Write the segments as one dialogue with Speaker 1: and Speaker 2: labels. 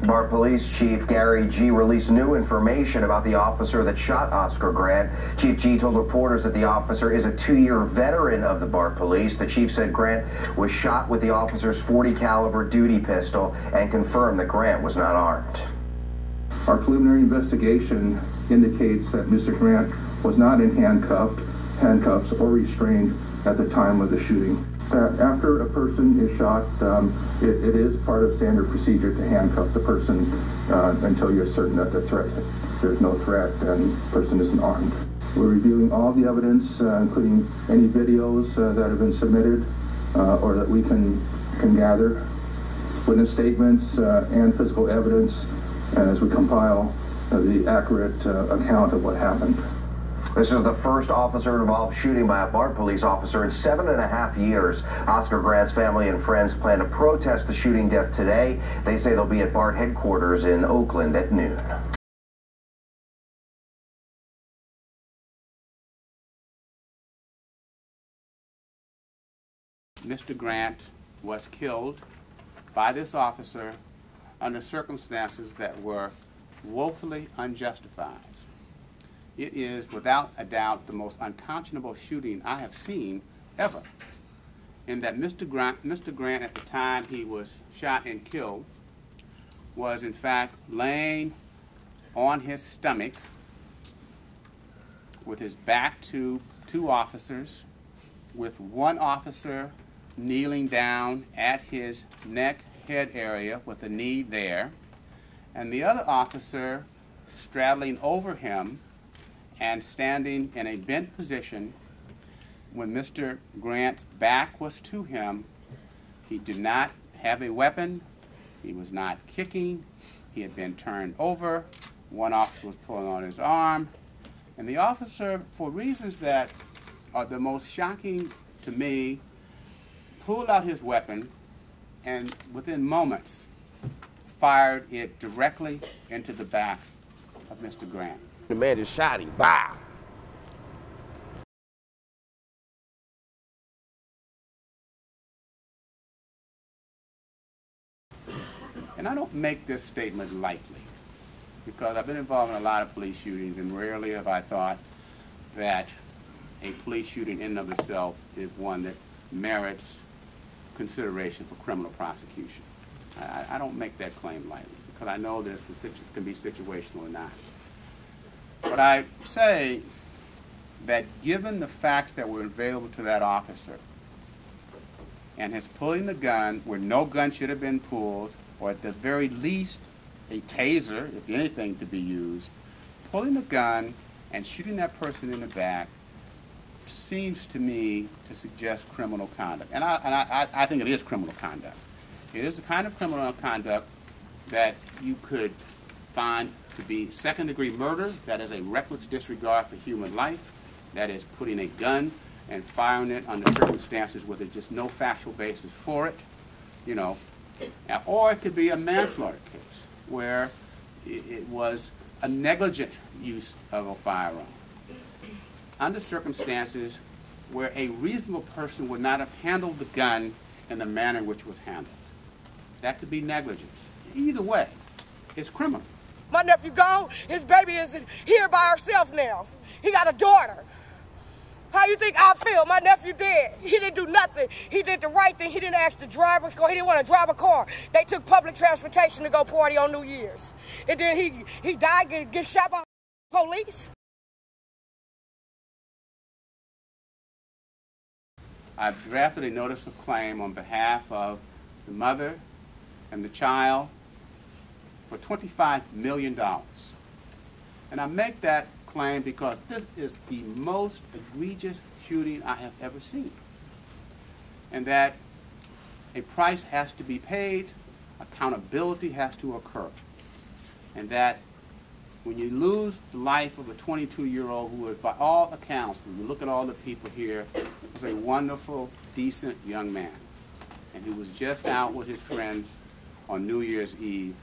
Speaker 1: BART Police Chief Gary G. released new information about the officer that shot Oscar Grant. Chief G told reporters that the officer is a 2-year veteran of the BART Police. The chief said Grant was shot with the officer's .40 caliber duty pistol and confirmed that Grant was not armed.
Speaker 2: Our preliminary investigation indicates that Mr. Grant was not in handcuffs or restrained at the time of the shooting. After a person is shot, it is part of standard procedure to handcuff the person until you're certain that there's no threat and the person isn't armed. We're reviewing all the evidence, including any videos that have been submitted or that we can gather, witness statements and physical evidence as we compile the accurate account of what happened.
Speaker 1: This is the first officer-involved shooting by a BART police officer in 7.5 years. Oscar Grant's family and friends plan to protest the shooting death today. They say they'll be at BART headquarters in Oakland at noon.
Speaker 3: Mr. Grant was killed by this officer under circumstances that were woefully unjustified. It is, without a doubt, the most unconscionable shooting I have seen ever. In that Mr. Grant, at the time he was shot and killed, was in fact laying on his stomach with his back to 2 officers, with one officer kneeling down at his neck head area with a knee there, and the other officer straddling over him and standing in a bent position. When Mr. Grant's back was to him, he did not have a weapon, he was not kicking, he had been turned over, one officer was pulling on his arm, and the officer, for reasons that are the most shocking to me, pulled out his weapon and within moments fired it directly into the back of Mr. Grant.
Speaker 4: The man just shot him. Bah!
Speaker 3: And I don't make this statement lightly, because I've been involved in a lot of police shootings, and rarely have I thought that a police shooting in and of itself is one that merits consideration for criminal prosecution. I don't make that claim lightly, because I know this can be situational or not. But I say that given the facts that were available to that officer, and his pulling the gun where no gun should have been pulled, or at the very least a taser, if anything, to be used, pulling the gun and shooting that person in the back seems to me to suggest criminal conduct. And I think it is criminal conduct. It is the kind of criminal conduct that you could find to be second-degree murder, that is a reckless disregard for human life, that is putting a gun and firing it under circumstances where there's just no factual basis for it, you know. Or it could be a manslaughter case where it was a negligent use of a firearm under circumstances where a reasonable person would not have handled the gun in the manner in which it was handled. That could be negligence. Either way, it's criminal.
Speaker 5: My nephew gone. His baby is here by herself now. He got a daughter. How you think I feel? My nephew dead. He didn't do nothing. He did the right thing. He didn't ask the driver. He didn't want to drive a car. They took public transportation to go party on New Year's. And then he died, get shot by police.
Speaker 3: I've drafted a notice of claim on behalf of the mother and the child for $25 million. And I make that claim because this is the most egregious shooting I have ever seen. And that a price has to be paid, accountability has to occur. And that when you lose the life of a 22-year-old who is, by all accounts, when you look at all the people here, was a wonderful, decent young man. And he was just out with his friends on New Year's Eve.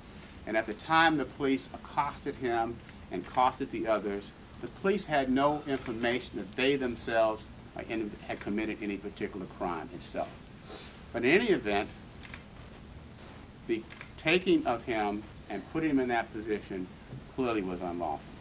Speaker 3: And at the time the police accosted him and accosted the others, the police had no information that they themselves had committed any particular crime itself. But in any event, the taking of him and putting him in that position clearly was unlawful.